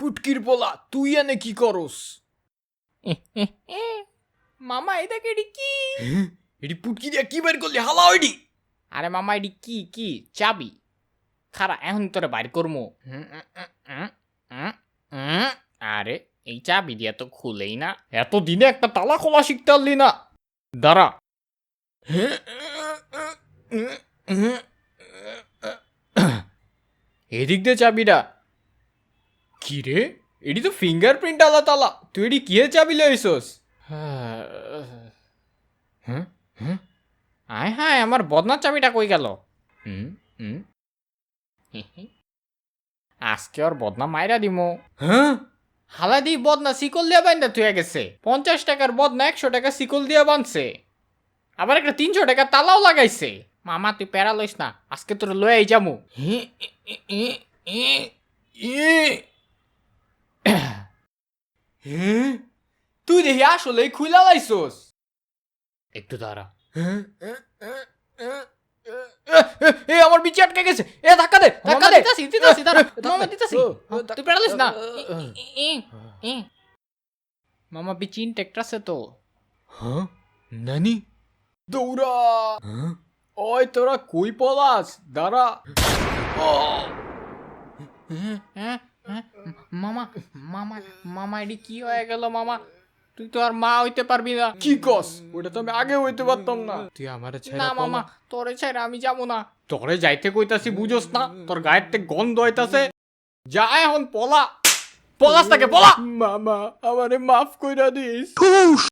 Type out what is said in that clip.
পুটকির পোলা তুই এনে কি করস? মামা এটা কেডি কি? এটি পুটকি দিয়া কি বের করলি? হালা ওইডি। আরে মামা এডি কি কি চাবি? খারা এখন তোরে বাইর করমু। আরে এই চাবি দিয়া তো খুলেই না। এতদিনে একটা তালা খোলা শিখতে পারলি না। দাঁড়া। এদিক দিয়ে চাবিটা। কি রে, এটি তো ফিঙ্গারপ্রিন্ট আলা তালা। তুই এটি কি চাবি লইছস? আয় হায়, আমার বদনার চাবিটা কই গেল? আজকে ওর বদনা মাইরা দিমো। হালা দি বদনা শিকল দিয়া বান্ধা থুয়ে গেছে। 50 টাকার বদনা 100 টাকা শিকল দিয়া বানছে। আবার একটা 300 টাকা তালাও লাগাইছে। মামা তুই প্যারা লইস না, আজকে তোর লয়ে যামু। তুই দেখি আসলে খুইলা লাইছস। একটু দাঁড়া। এ আমার বিচি আটকে গেছে। এ ধাক্কা দে, ধাক্কা দে। দিতাছি দাঁড়া। মামা দিতাছি। তুই প্যারা লইস না। মামা বিচি ইনটেক্ট আছে তো। নানি দৌড়া। ওই তোরা কই পলাস? দাঁড়া। মামা মামা মামা এডি কি হয়ে গেল মামা? তুই তো আর মা হইতে পারবি না। কি কস? ওটা তো আমি আগে হইতে পারতাম না। তুই আমারে ছেড়ে না মামা, তোরে ছেড়ে আমি যাবো না। তোরে যাইতে কইতাছি বুঝোস না? তোর গায়ের থেকে গন্ধ হইতাছে। যা এখন পলা। পলাস তাকে পলা। মামা আমারে মাফ কইরা দিস।